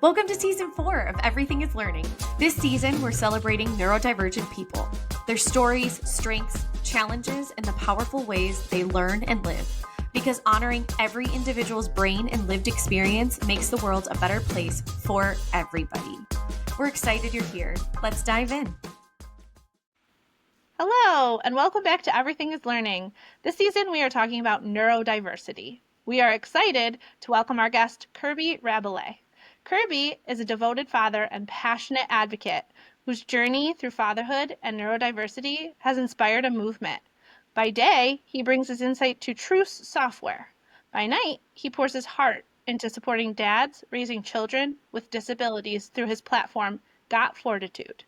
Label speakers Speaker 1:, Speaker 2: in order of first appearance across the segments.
Speaker 1: Welcome to Season 4 of Everything is Learning. This season, we're celebrating neurodivergent people, their stories, strengths, challenges, and the powerful ways they learn and live. Because honoring every individual's brain and lived experience makes the world a better place for everybody. We're excited you're here. Let's dive in.
Speaker 2: Hello, and welcome back to Everything is Learning. This season, we are talking about neurodiversity. We are excited to welcome our guest, Kirby Rabalais. Kirby is a devoted father and passionate advocate whose journey through fatherhood and neurodiversity has inspired a movement. By day, he brings his insight to TRUCE Software. By night, he pours his heart into supporting dads raising children with disabilities through his platform, Got Fortitude.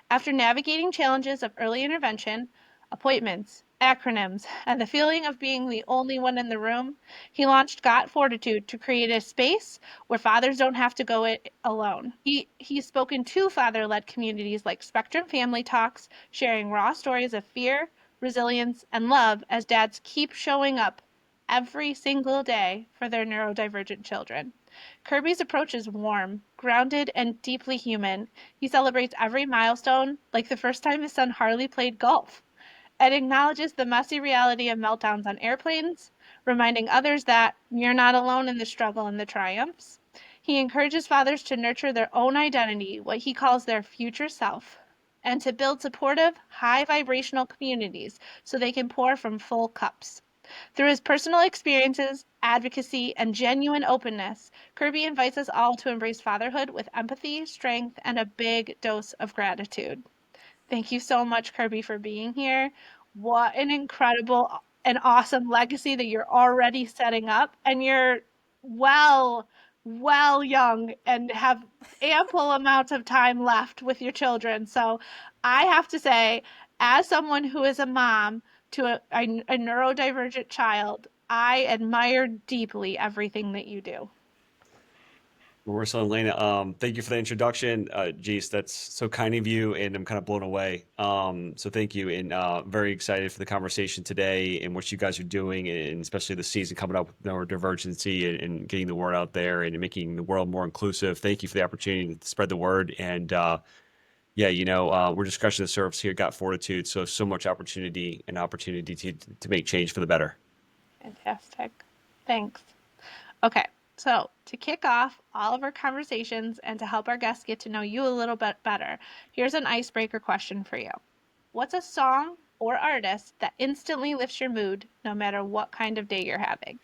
Speaker 2: After navigating challenges of early intervention, appointments, acronyms, and the feeling of being the only one in the room, he launched Got Fortitude to create a space where fathers don't have to go it alone. He's spoken to father-led communities like Spectrum Family Talks, sharing raw stories of fear, resilience, and love as dads keep showing up every single day for their neurodivergent children. Kirby's approach is warm, grounded, and deeply human. He celebrates every milestone, like the first time his son Harley played golf, and acknowledges the messy reality of meltdowns on airplanes, reminding others that you're not alone in the struggle and the triumphs. He encourages fathers to nurture their own identity, what he calls their future self, and to build supportive, high vibrational communities so they can pour from full cups. Through his personal experiences, advocacy, and genuine openness, Kirby invites us all to embrace fatherhood with empathy, strength, and a big dose of gratitude. Thank you so much, Kirby, for being here. What an incredible and awesome legacy that you're already setting up, and you're well young and have ample amounts of time left with your children. So I have to say, as someone who is a mom to a neurodivergent child, I admire deeply everything that you do.
Speaker 3: Marissa and Elena, thank you for the introduction. Geez, that's so kind of you, and I'm kind of blown away. So thank you, and very excited for the conversation today and what you guys are doing, and especially the season coming up with neurodivergency and getting the word out there and making the world more inclusive. Thank you for the opportunity to spread the word. And we're just scratching the surface here, Got Fortitude. So much opportunity to make change for the better.
Speaker 2: Fantastic. Thanks. Okay. So to kick off all of our conversations and to help our guests get to know you a little bit better, here's an icebreaker question for you. What's a song or artist that instantly lifts your mood no matter what kind of day you're having?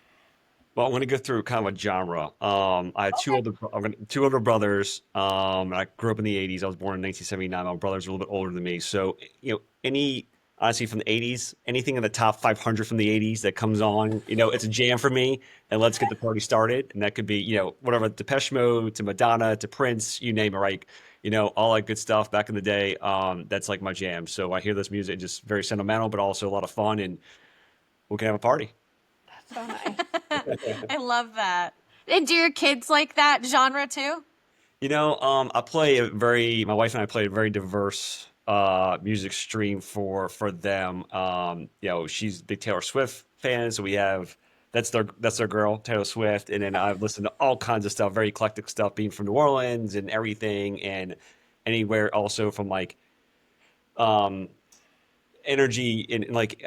Speaker 3: Well, I'm going to go through kind of a genre. I have two older brothers. I grew up in the 80s. I was born in 1979. My brother's a little bit older than me. So, honestly, from the 80s, anything in the top 500 from the 80s that comes on, it's a jam for me. And let's get the party started. And that could be, whatever, Depeche Mode to Madonna to Prince, you name it, right? All that good stuff back in the day. That's like my jam. So I hear this music, just very sentimental, but also a lot of fun. And we can have a party.
Speaker 2: That's so nice.
Speaker 1: I love that. And do your kids like that genre too?
Speaker 3: My wife and I play a very diverse music stream for them. She's a big Taylor Swift fan, so that's their girl, Taylor Swift. And then I've listened to all kinds of stuff, very eclectic stuff, being from New Orleans and everything, and anywhere also from like energy and like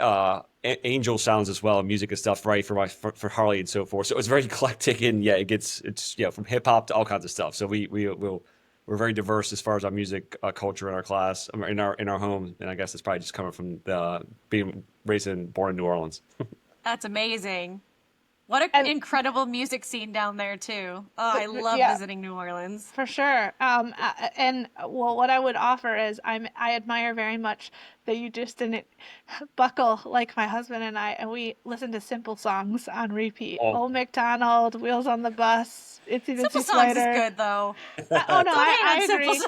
Speaker 3: angel sounds as well, music and stuff, right? For Harley and so forth. So it's very eclectic, and it's from hip hop to all kinds of stuff. So we're very diverse as far as our music culture in our class, in our home, and I guess it's probably just coming from being raised and born in New Orleans.
Speaker 1: That's amazing. What an incredible music scene down there too. Oh, I love visiting New Orleans.
Speaker 2: For sure. What I would offer is I admire very much that you just didn't buckle like my husband and I, and we listen to simple songs on repeat. Old MacDonald, Wheels on the Bus, Itsy Bitsy
Speaker 1: Simple
Speaker 2: Spider.
Speaker 1: songs is good though.
Speaker 2: I agree.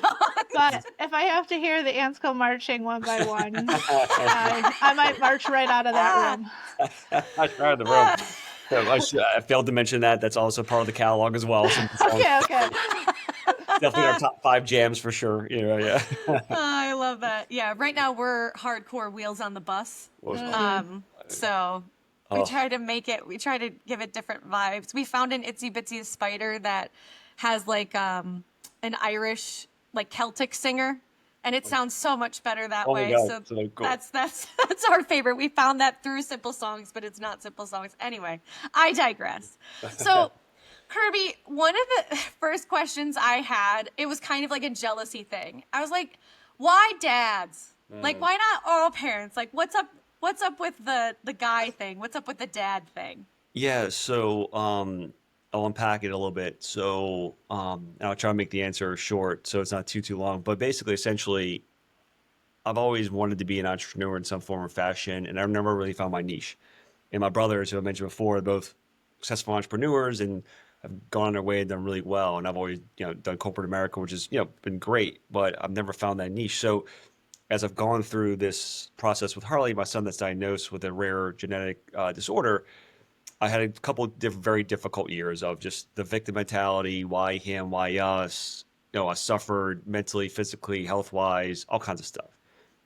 Speaker 2: But if I have to hear the ants go marching one by one, I might march right out of that room.
Speaker 3: I tried the room. I failed to mention that. That's also part of the catalog as well.
Speaker 2: Okay.
Speaker 3: Definitely our top 5 jams for sure. Yeah.
Speaker 1: I love that. Yeah, right now we're hardcore Wheels on the Bus. So we try to give it different vibes. We found an Itsy Bitsy Spider that has like an Irish, like Celtic singer, and it sounds so much better that
Speaker 3: Oh my
Speaker 1: way.
Speaker 3: God,
Speaker 1: So
Speaker 3: so cool.
Speaker 1: that's our favorite. We found that through Simple Songs, but it's not Simple Songs. Anyway, I digress. So Kirby, one of the first questions I had, it was kind of like a jealousy thing. I was like, why dads? Like, why not all parents? Like, what's up with the guy thing? What's up with the dad thing?
Speaker 3: Yeah, so I'll unpack it a little bit. So and I'll try to make the answer short so it's not too long. But basically, essentially, I've always wanted to be an entrepreneur in some form or fashion, and I've never really found my niche. And my brothers, who I mentioned before, are both successful entrepreneurs and have gone on their way and done really well. And I've always, done corporate America, which has, been great, but I've never found that niche. So as I've gone through this process with Harley, my son that's diagnosed with a rare genetic disorder, I had a couple of very difficult years of just the victim mentality, why him, why us. I suffered mentally, physically, health wise, all kinds of stuff.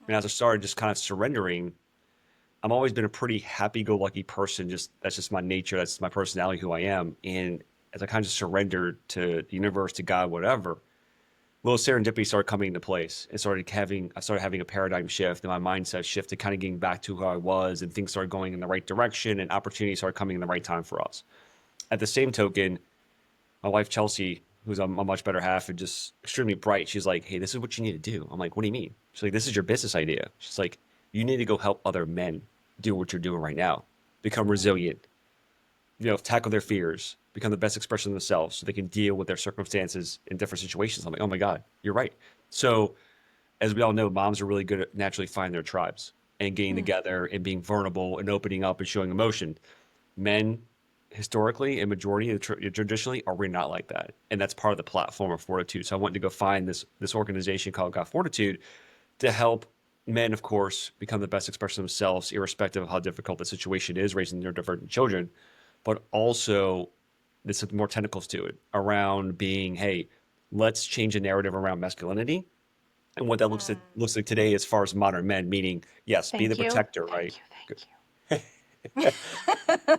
Speaker 3: And as I started just kind of surrendering, I've always been a pretty happy-go-lucky person. Just that's just my nature. That's my personality, who I am. And as I kind of just surrendered to the universe, to God, whatever, little serendipity started coming into place. I started having a paradigm shift, and my mindset shifted, kind of getting back to who I was, and things started going in the right direction, and opportunities started coming in the right time for us. At the same token, my wife Chelsea, who's a much better half and just extremely bright, she's like, "Hey, this is what you need to do." I'm like, "What do you mean?" She's like, "This is your business idea." She's like, "You need to go help other men do what you're doing right now. Become resilient, tackle their fears, become the best expression of themselves so they can deal with their circumstances in different situations." I'm like, "Oh my God, you're right." So, as we all know, moms are really good at naturally finding their tribes and getting together and being vulnerable and opening up and showing emotion. Men, historically and majority traditionally, are we not like that, and that's part of the platform of Fortitude. So I went to go find this organization called God Fortitude to help men, of course, become the best expression of themselves, irrespective of how difficult the situation is raising neurodivergent children, but also there's some more tentacles to it around being, hey, let's change the narrative around masculinity and what that looks like today as far as modern men, meaning, yes, be the
Speaker 2: Thank you.
Speaker 3: protector,
Speaker 2: Thank
Speaker 3: right?
Speaker 2: you.
Speaker 3: Good.
Speaker 2: Thank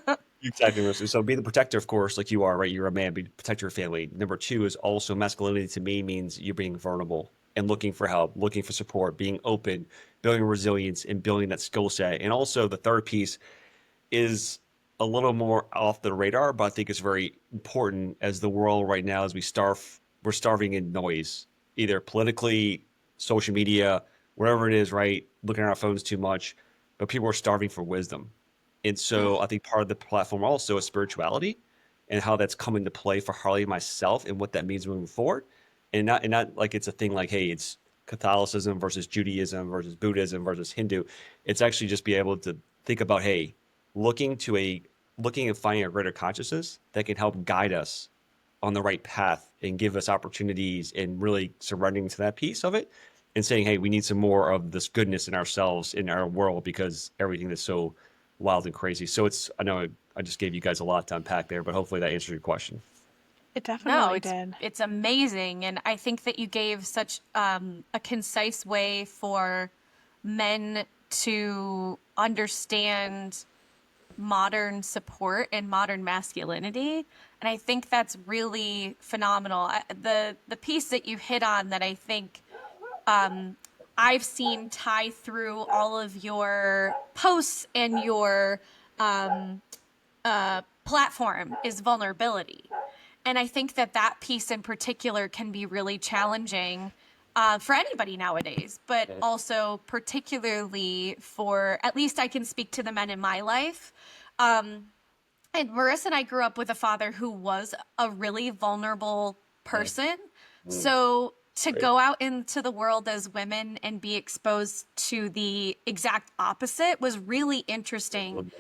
Speaker 2: you.
Speaker 3: Exactly, Melissa. So be the protector, of course, like you are, right? You're a man, protect your family. Number two is also masculinity to me means you're being vulnerable and looking for help, looking for support, being open, building resilience, and building that skill set. And also the third piece is a little more off the radar, but I think it's very important as the world right now, as we're starving in noise, either politically, social media, wherever it is, right? Looking at our phones too much, but people are starving for wisdom. And so I think part of the platform also is spirituality and how that's come into play for Harley and myself and what that means moving forward. And not like it's a thing like, hey, it's Catholicism versus Judaism versus Buddhism versus Hindu. It's actually just be able to think about, hey, looking to a looking and finding a greater consciousness that can help guide us on the right path and give us opportunities and really surrendering to that piece of it and saying, hey, we need some more of this goodness in ourselves, in our world, because everything is so wild and crazy. So I know I just gave you guys a lot to unpack there, but hopefully that answers your question.
Speaker 2: It
Speaker 1: No,
Speaker 2: definitely did.
Speaker 1: it's amazing, and I think that you gave such a concise way for men to understand modern support and modern masculinity, and I think that's really phenomenal. The piece that you hit on that I think I've seen tie through all of your posts and your platform is vulnerability. And I think that that piece in particular can be really challenging for anybody nowadays, but also particularly for, at least I can speak to the men in my life. And Marissa and I grew up with a father who was a really vulnerable person. So to
Speaker 3: Right.
Speaker 1: go out into the world as women and be exposed to the exact opposite was really interesting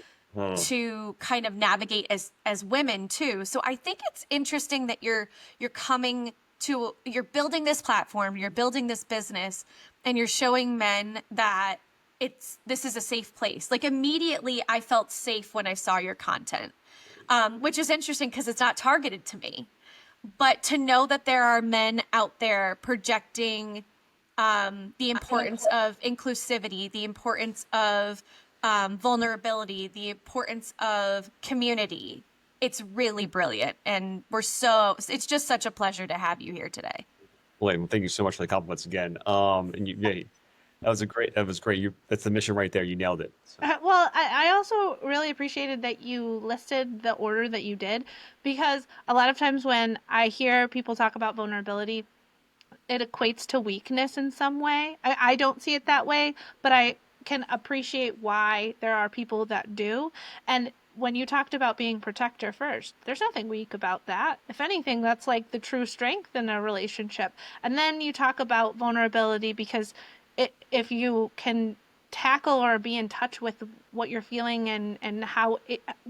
Speaker 1: to kind of navigate as women too. So I think it's interesting that you're building this platform, you're building this business, and you're showing men that this is a safe place. Like immediately I felt safe when I saw your content. Which is interesting because it's not targeted to me. But to know that there are men out there projecting the importance of inclusivity, the importance of vulnerability, the importance of community, it's really brilliant. And it's just such a pleasure to have you here today.
Speaker 3: Well, thank you so much for the compliments again. And yeah, that was great. That's the mission right there. You nailed it. So.
Speaker 2: Well, I also really appreciated that you listed the order that you did, because a lot of times when I hear people talk about vulnerability, it equates to weakness in some way. I don't see it that way, but I can appreciate why there are people that do. And when you talked about being protector first, there's nothing weak about that. If anything, that's like the true strength in a relationship. And then you talk about vulnerability because if you can tackle or be in touch with what you're feeling and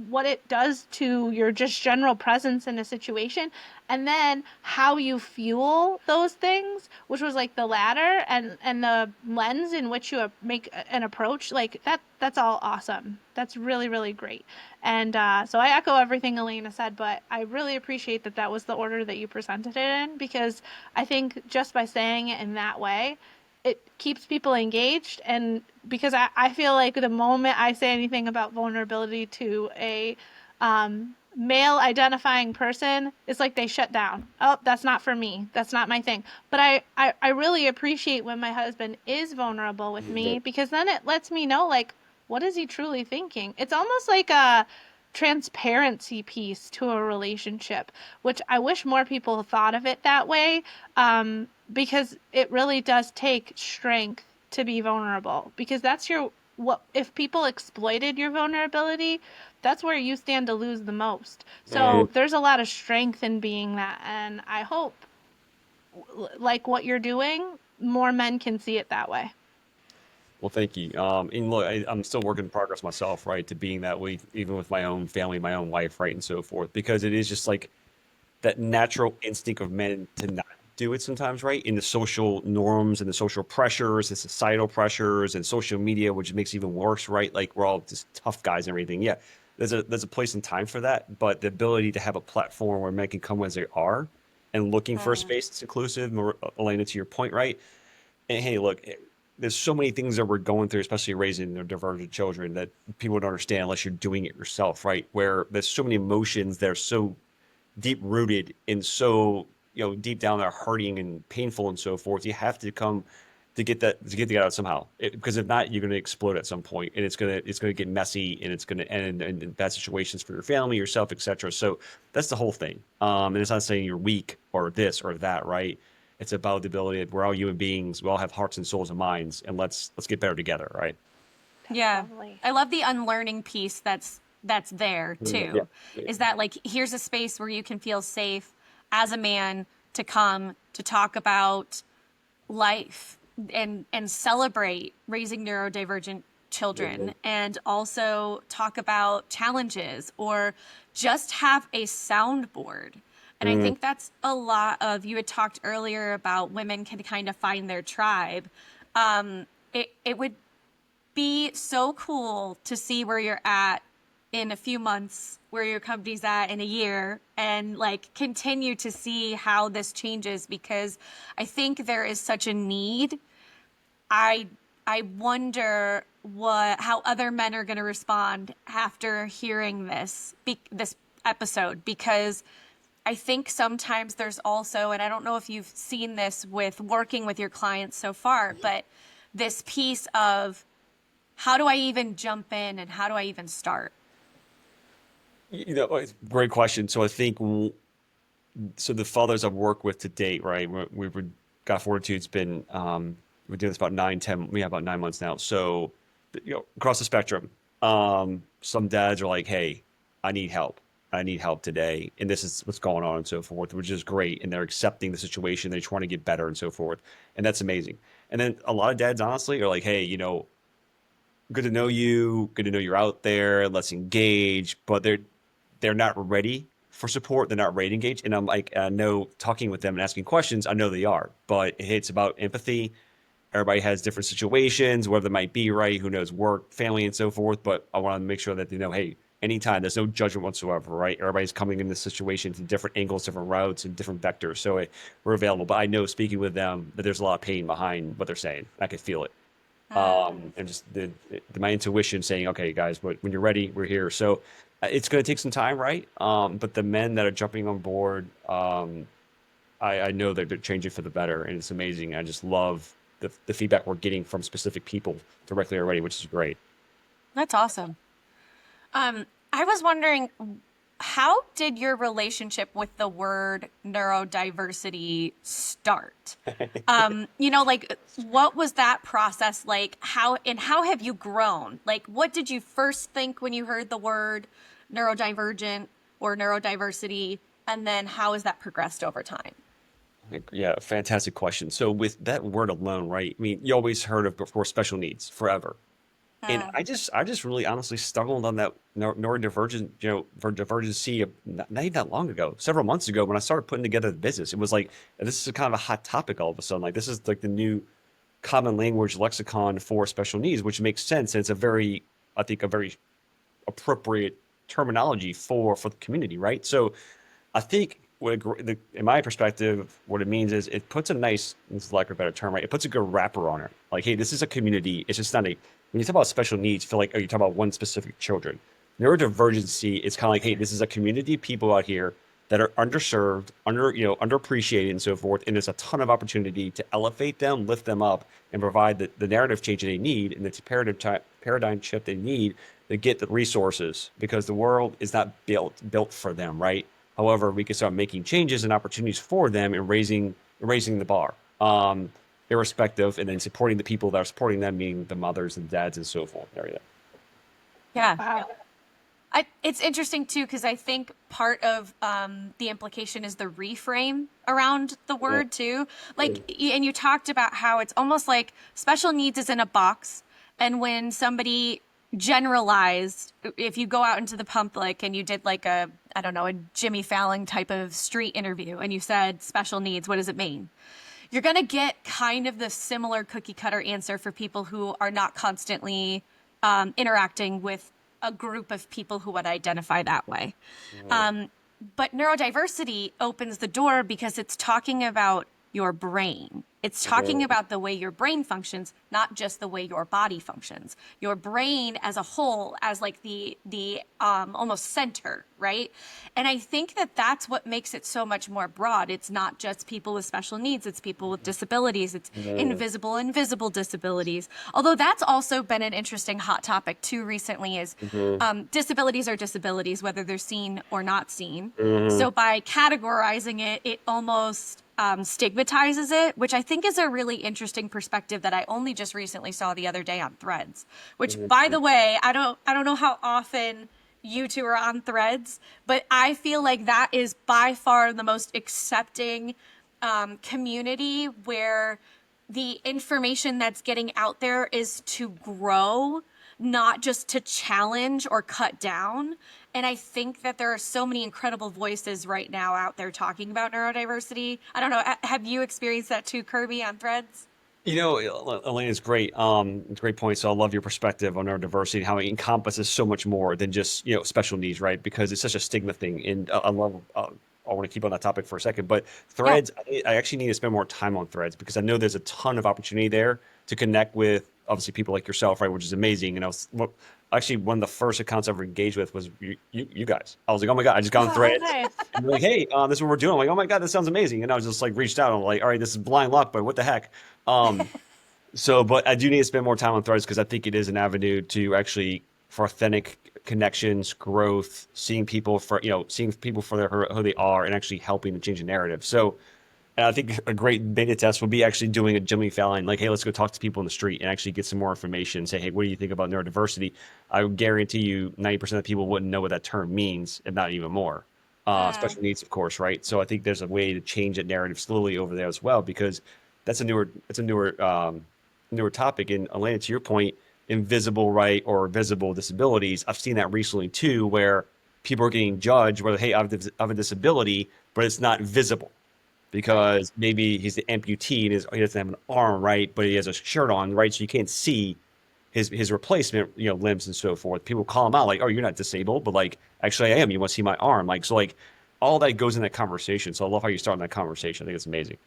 Speaker 2: what it does to your just general presence in a situation, and then how you fuel those things, which was like the ladder and the lens in which you make an approach, like that's all awesome. That's really, really great. And so I echo everything Elena said, but I really appreciate that that was the order that you presented it in, because I think just by saying it in that way, it keeps people engaged. And because I feel like the moment I say anything about vulnerability to a male identifying person, it's like they shut down. Oh, that's not for me. That's not my thing. But I really appreciate when my husband is vulnerable with me, because then it lets me know, like, what is he truly thinking? It's almost like a transparency piece to a relationship, which I wish more people thought of it that way, because it really does take strength to be vulnerable, because that's what if people exploited your vulnerability, that's where you stand to lose the most. So there's a lot of strength in being that, and I hope, like what you're doing, more men can see it that way.
Speaker 3: Well, thank you. And look, I'm still working in progress myself, right, to being that way, even with my own family, my own wife, right, and so forth, because it is just like that natural instinct of men to not do it sometimes, right? In the social norms and the social pressures and societal pressures and social media, which makes it even worse, right? Like we're all just tough guys and everything. Yeah, there's a place and time for that, but the ability to have a platform where men can come as they are and looking for a space that's inclusive, Elena, to your point, right? And hey, look, there's so many things that we're going through, especially raising their divergent children, that people don't understand unless you're doing it yourself, right? Where there's so many emotions that are so deep rooted and so deep down they're hurting and painful and so forth. You have to come to get that out somehow, because if not, you're going to explode at some point, and it's going to get messy, and it's going to end in bad situations for your family, yourself, etc. So that's the whole thing. And it's not saying you're weak or this or that, right? It's about the ability that we're all human beings. We all have hearts and souls and minds, and let's get better together, right?
Speaker 2: That's
Speaker 1: Yeah.
Speaker 2: lovely.
Speaker 1: I love the unlearning piece that's there
Speaker 3: Yeah.
Speaker 1: too. Is that like, here's a space where you can feel safe as a man to come to talk about life and celebrate raising neurodivergent children, and also talk about challenges, or just have a soundboard. And I think that's a lot of, you had talked earlier about women can kind of find their tribe. It would be so cool to see where you're at in a few months, where your company's at in a year, and like continue to see how this changes, because I think there is such a need. I I wonder how other men are going to respond after hearing this episode, because I think sometimes there's also, and I don't know if you've seen this with working with your clients so far, but this piece of, how do I even jump in and how do I even start?
Speaker 3: It's a great question. So I think so the fathers I've worked with to date, right? We've got Fortitude's been we're doing this about 9, 10, we have about 9 months now. So across the spectrum, some dads are like, "Hey, I need help. I need help today, and this is what's going on and so forth," which is great, and they're accepting the situation. They're trying to get better and so forth, and that's amazing. And then a lot of dads, honestly, are like, "Hey, good to know you. Good to know you're out there. Let's engage." But they're not ready for support. They're not ready to engage. And I'm like, I know, talking with them and asking questions, I know they are. But it's about empathy. Everybody has different situations, whatever they might be, right? Who knows, work, family, and so forth. But I want to make sure that they know, hey, anytime, there's no judgment whatsoever, right? Everybody's coming in this situation from different angles, different routes, and different vectors. So we're available. But I know, speaking with them, that there's a lot of pain behind what they're saying. I can feel it. And just my intuition saying, okay, guys, but when you're ready, we're here. So It's going to take some time, right? But the men that are jumping on board, I know that they're changing for the better, and it's amazing. I just love the feedback we're getting from specific people directly already, which is great.
Speaker 1: That's awesome. I was wondering, how did your relationship with the word neurodiversity start? Like what was that process like? How have you grown? Like, what did you first think when you heard the word neurodivergent or neurodiversity? And then how has that progressed over time?
Speaker 3: Yeah, fantastic question. So with that word alone, right? I mean, you always heard of before special needs forever. And
Speaker 1: Uh,
Speaker 3: I just really honestly stumbled on that neurodivergent, for divergency not even that long ago, several months ago when I started putting together the business. It was like, this is kind of a hot topic all of a sudden. Like this is like the new common language lexicon for special needs, which makes sense. And it's I think, a very appropriate terminology for the community, right? So I think in my perspective, what it means is it puts a nice, this is lack of a better term, right? It puts a good wrapper on it. Like, hey, this is a community. It's just not when you talk about special needs, feel like, oh, you talk about one specific children. Neurodivergency is kind of like, hey, this is a community of people out here that are underserved, underappreciated and so forth. And there's a ton of opportunity to elevate them, lift them up, and provide the narrative change they need and the paradigm shift they need to get the resources because the world is not built for them, right? However, we can start making changes and opportunities for them and raising the bar, irrespective, and then supporting the people that are supporting them, meaning the mothers and dads and so forth. Area.
Speaker 1: yeah.
Speaker 2: Wow.
Speaker 1: It's interesting too, because I think part of the implication is the reframe around the
Speaker 3: Yeah.
Speaker 1: word too. Like, and you talked about how it's almost like special needs is in a box. And when somebody generalized, if you go out into the public and you did like I don't know, a Jimmy Fallon type of street interview and you said special needs, what does it mean? You're going to get kind of the similar cookie cutter answer for people who are not constantly interacting with a group of people who would identify that way. Um, but neurodiversity opens the door because it's talking about your brain. It's talking about the way your brain functions, not just the way your body functions. Your brain as a whole, as like the almost center, right? And I think that that's what makes it so much more broad. It's not just people with special needs. It's people with disabilities. It's invisible disabilities. Although that's also been an interesting hot topic too recently. Is disabilities are disabilities, whether they're seen or not seen. So by categorizing it, it almost stigmatizes it, which I think is a really interesting perspective that I only just recently saw the other day on Threads. Which, by the way, I don't know how often you two are on Threads, but I feel like that is by far the most accepting community where the information that's getting out there is to grow, not just to challenge or cut down. And I think that there are so many incredible voices right now out there talking about neurodiversity. I don't know. Have you experienced that too, Kirby, on Threads?
Speaker 3: Elaine, it's great. It's a great point. So I love your perspective on neurodiversity and how it encompasses so much more than just, special needs, right? Because it's such a stigma thing. And I love, I want to keep on that topic for a second, but
Speaker 1: Yeah.
Speaker 3: Threads, I actually need to spend more time on Threads because I know there's a ton of opportunity there to connect with obviously people like yourself, right? Which is amazing. And actually one of the first accounts I ever engaged with was you guys. I was like, oh my God, I just got on
Speaker 2: Oh,
Speaker 3: Threads.
Speaker 2: nice.
Speaker 3: And they're like, hey, this is what we're doing. I'm like, oh my God, this sounds amazing. And I was just like, reached out. I'm like, all right, this is blind luck, but what the heck? Um, but I do need to spend more time on Threads because I think it is an avenue to actually for authentic connections, growth, seeing people for who they are, and actually helping to change the narrative. So, and I think a great beta test would be actually doing a Jimmy Fallon, like, hey, let's go talk to people in the street and actually get some more information. Say, hey, what do you think about neurodiversity? I would guarantee you, 90% of people wouldn't know what that term means, if not even more.
Speaker 1: Uh,
Speaker 3: Special needs, of course, right? So I think there's a way to change that narrative slowly over there as well because that's a newer topic. And Elena, to your point, invisible right or visible disabilities. I've seen that recently too, where people are getting judged whether, hey, I have a disability, but it's not visible
Speaker 1: right.
Speaker 3: because maybe he's the amputee and he doesn't have an arm, right? But he has a shirt on, right? So you can't see his replacement, limbs and so forth. People call him out like, oh, you're not disabled, but like, actually I am. You want to see my arm. Like, so like all that goes in that conversation. So I love how you start in that conversation. I think it's amazing.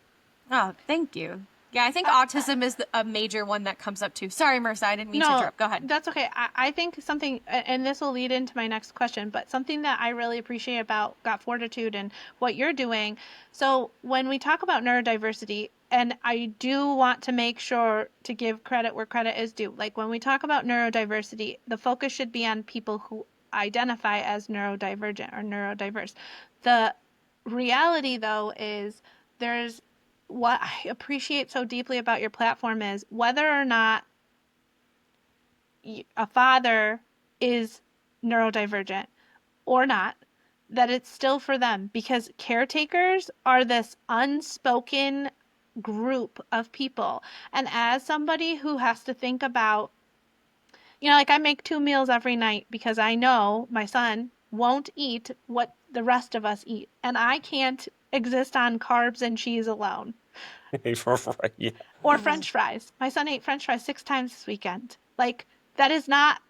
Speaker 1: Oh, thank you. Yeah, I think autism is a major one that comes up too. Sorry, Marissa, I didn't mean to
Speaker 2: No,
Speaker 1: interrupt. Go ahead.
Speaker 2: that's okay. I think something, and this will lead into my next question, but something that I really appreciate about Got Fortitude and what you're doing. So when we talk about neurodiversity, and I do want to make sure to give credit where credit is due. Like when we talk about neurodiversity, the focus should be on people who identify as neurodivergent or neurodiverse. The reality, though, is there's what I appreciate so deeply about your platform is whether or not a father is neurodivergent or not, that it's still for them because caretakers are this unspoken group of people. And as somebody who has to think about, like I make 2 meals every night because I know my son won't eat what the rest of us eat. And I can't exist on carbs and cheese alone.
Speaker 3: Right, yeah.
Speaker 2: Or French fries. My son ate French fries 6 times this weekend. Like, that is not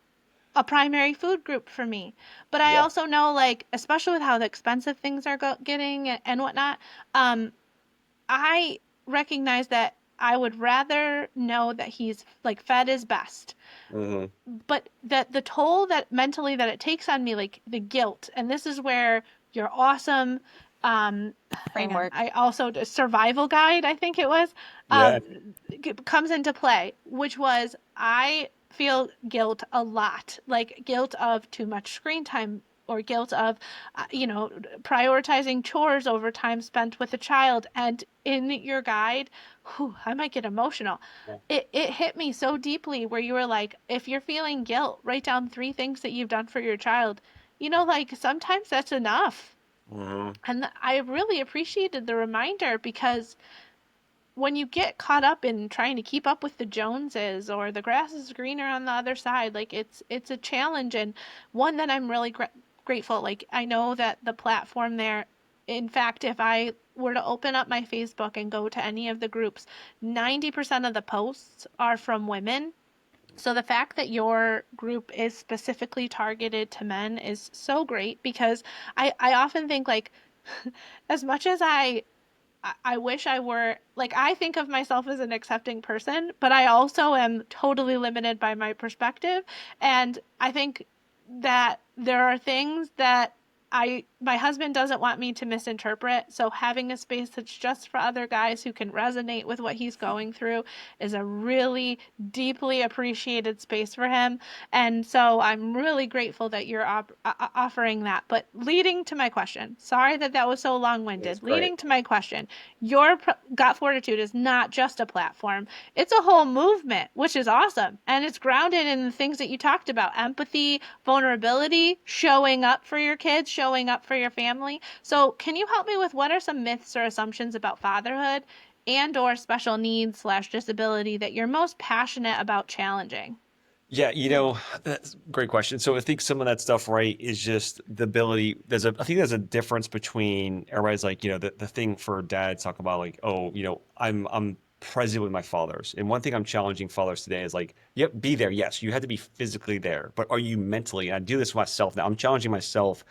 Speaker 2: a primary food group for me. But I
Speaker 3: Yeah.
Speaker 2: also know, like, especially with how the expensive things are getting and whatnot, um, I recognize that I would rather know that he's like fed his best,
Speaker 3: Hmm.
Speaker 2: but that the toll that mentally that it takes on me, like the guilt, and this is where you're awesome. Hang on,
Speaker 1: Framework.
Speaker 2: I also survival guide, I think it was,
Speaker 3: Yeah.
Speaker 2: um, comes into play, which was I feel guilt a lot, like guilt of too much screen time or guilt of, prioritizing chores over time spent with a child. And in your guide, whew, I might get emotional. It hit me so deeply where you were like, if you're feeling guilt, write down 3 things that you've done for your child. Like sometimes that's enough.
Speaker 3: Hmm.
Speaker 2: And I really appreciated the reminder because when you get caught up in trying to keep up with the Joneses or the grass is greener on the other side, like it's a challenge and one that I'm really grateful. Like I know that the platform there, in fact, if I were to open up my Facebook and go to any of the groups, 90% of the posts are from women. So the fact that your group is specifically targeted to men is so great because I often think like as much as I wish I were like I think of myself as an accepting person, but I also am totally limited by my perspective. And I think that there are things that my husband doesn't want me to misinterpret. So having a space that's just for other guys who can resonate with what he's going through is a really deeply appreciated space for him. And so I'm really grateful that you're offering that. But leading to my question, sorry that that was so
Speaker 3: That's
Speaker 2: long-winded.
Speaker 3: great.
Speaker 2: Leading to my question, your Got Fortitude is not just a platform. It's a whole movement, which is awesome. And it's grounded in the things that you talked about, empathy, vulnerability, showing up for your kids, showing up for your family. So can you help me with what are some myths or assumptions about fatherhood and or special needs slash disability that you're most passionate about challenging?
Speaker 3: Yeah, that's a great question. So I think some of that stuff, right, is just the ability. I think there's a difference between everybody's like, the thing for dads talk about like, oh, I'm present with my fathers. And one thing I'm challenging fathers today is like, yep, be there. Yes, you have to be physically there, but are you mentally? And I do this myself now. I'm challenging myself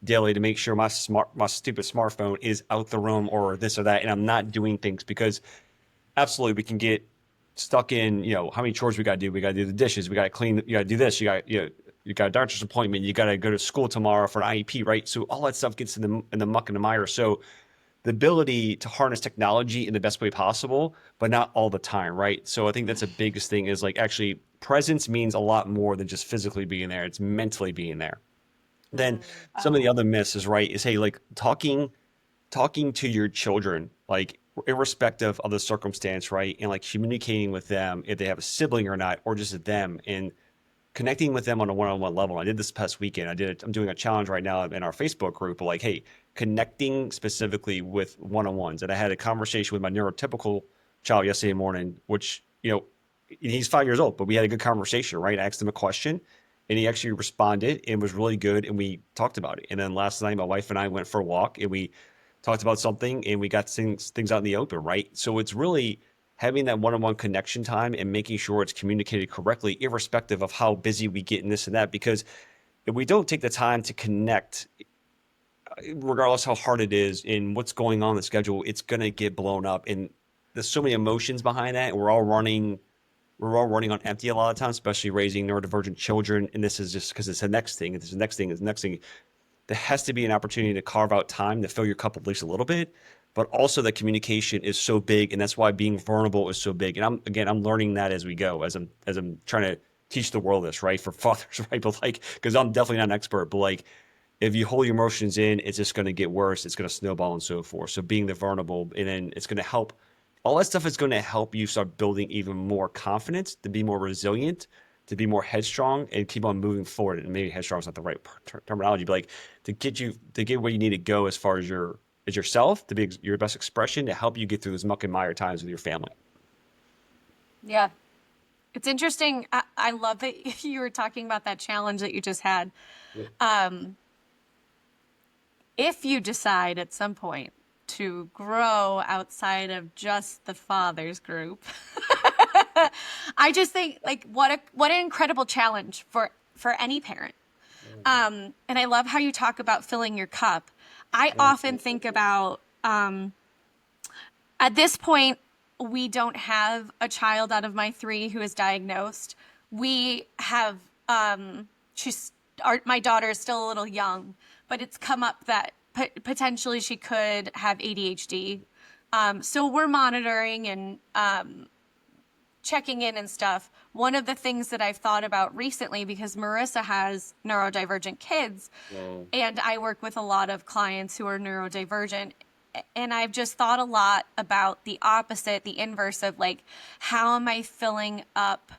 Speaker 3: daily to make sure my stupid smartphone is out the room or this or that, and I'm not doing things because absolutely we can get stuck in how many chores we got to do. We got to do the dishes, we got to clean, you got to do this, you got a doctor's appointment, you got to go to school tomorrow for an IEP, right? So all that stuff gets in the muck and the mire. So the ability to harness technology in the best way possible, but not all the time, right? So I think that's the biggest thing is like actually presence means a lot more than just physically being there. It's mentally being there. Then some of the
Speaker 2: Oh,
Speaker 3: other myths is right is hey, like talking to your children, like irrespective of the circumstance, right? And like communicating with them if they have a sibling or not, or just them, and connecting with them on a one-on-one level. I did this past weekend. I'm doing a challenge right now in our Facebook group, like, hey, connecting specifically with one-on-ones. And I had a conversation with my neurotypical child yesterday morning, which, he's 5 years old, but we had a good conversation, right? I asked him a question and he actually responded and was really good. And we talked about it. And then last night, my wife and I went for a walk and we talked about something and we got things out in the open, right? So it's really having that one-on-one connection time and making sure it's communicated correctly, irrespective of how busy we get in this and that. Because if we don't take the time to connect, regardless how hard it is and what's going on in the schedule, it's going to get blown up. And there's so many emotions behind that, and we're all running on empty a lot of times, especially raising neurodivergent children. And this is just because it's the next thing. It's the next thing. It's the next thing. There has to be an opportunity to carve out time to fill your cup at least a little bit. But also the communication is so big, and that's why being vulnerable is so big. And I'm learning that as we go, as I'm trying to teach the world this, right? For fathers, right? But like, because I'm definitely not an expert, but like, if you hold your emotions in, it's just going to get worse. It's going to snowball and so forth. So being the vulnerable, and then it's going to help. All that stuff is going to help you start building even more confidence, to be more resilient, to be more headstrong, and keep on moving forward. And maybe headstrong is not the right terminology, but like to get where you need to go as far as yourself, to be your best expression, to help you get through those muck and mire times with your family.
Speaker 1: Yeah. It's interesting. I love that you were talking about that challenge that you just had. If you decide at some point to grow outside of just the fathers group, I just think like what an incredible challenge for any parent. And I love how you talk about filling your cup. I often think about at this point, we don't have a child out of my 3 who is diagnosed. We have my daughter is still a little young, but it's come up that potentially she could have ADHD. So we're monitoring and checking in and stuff. One of the things that I've thought about recently, because Marissa has neurodivergent kids, and I work with a lot of clients who are neurodivergent, and I've just thought a lot about the opposite, the inverse of like, how am I filling up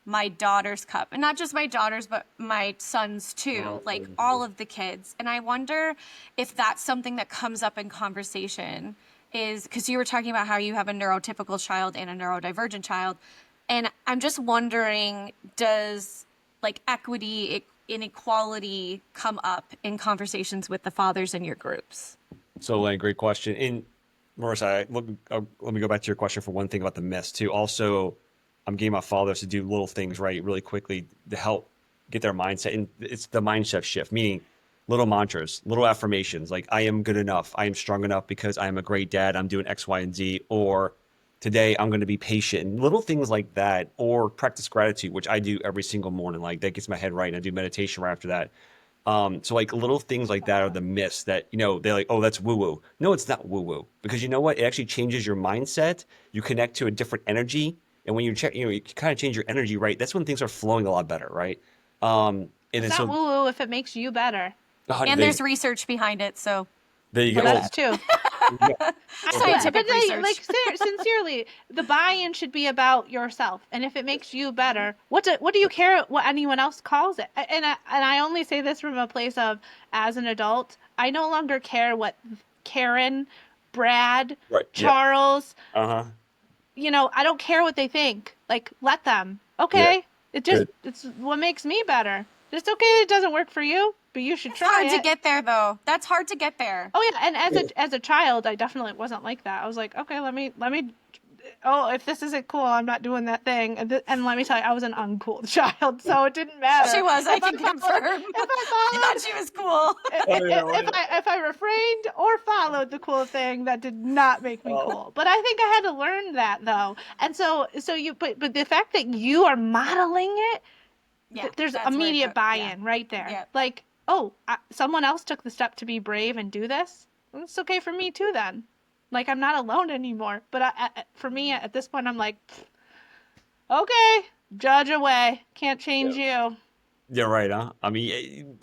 Speaker 1: my daughter's cup? And not just my daughter's, but my son's too, like all of the kids. And I wonder if that's something that comes up in conversation, is because you were talking about how you have a neurotypical child and a neurodivergent child. And I'm just wondering, does like equity, inequality come up in conversations with the fathers in your groups?
Speaker 3: So, Elaine, great question. And Marissa, let me go back to your question for one thing about the myths too. Also, I'm getting my fathers to do little things right really quickly to help get their mindset. And it's the mindset shift, meaning little mantras, little affirmations like I am good enough. I am strong enough because I am a great dad. I'm doing X, Y, and Z. Or today I'm going to be patient. And little things like that. Or practice gratitude, which I do every single morning. Like that gets my head right. And I do meditation right after that. So like little things like that are the myths that, they're like, oh, that's woo woo. No, it's not woo woo, because you know what? It actually changes your mindset. You connect to a different energy. And when you check, you kind of change your energy, right? That's when things are flowing a lot better, right? And
Speaker 2: It's
Speaker 3: then
Speaker 2: not woo-woo if it makes you better.
Speaker 1: And there's research behind it, so
Speaker 3: there you
Speaker 2: Well,
Speaker 3: go.
Speaker 2: that's true.
Speaker 1: Scientific
Speaker 2: But
Speaker 1: research.
Speaker 2: like sincerely, the buy-in should be about yourself. And if it makes you better, what do you care what anyone else calls it? And I only say this from a place of, as an adult, I no longer care what Karen, Brad,
Speaker 3: Right. Yeah.
Speaker 2: Charles,
Speaker 3: Uh-huh.
Speaker 2: I don't care what they think. Like, let them. Okay. It's what makes me better. It's okay that it doesn't work for you, but you should try it.
Speaker 1: Hard to get there, though. That's hard to get there.
Speaker 2: Oh yeah, and as a child, I definitely wasn't like that. I was like, okay, let me. Oh, if this isn't cool, I'm not doing that thing. And let me tell you, I was an uncool child, so it didn't matter.
Speaker 1: She was. I can confirm. I thought she was cool.
Speaker 2: If I refrained or followed the cool thing, that did not make me cool. But I think I had to learn that though. And so but the fact that you are modeling it, there's immediate buy-in right there.
Speaker 1: Yeah.
Speaker 2: Like, someone else took the step to be brave and do this. It's okay for me too then. Like, I'm not alone anymore. But for me, at this point, I'm like, okay, judge away. Can't change you.
Speaker 3: Yeah, right, huh? I mean,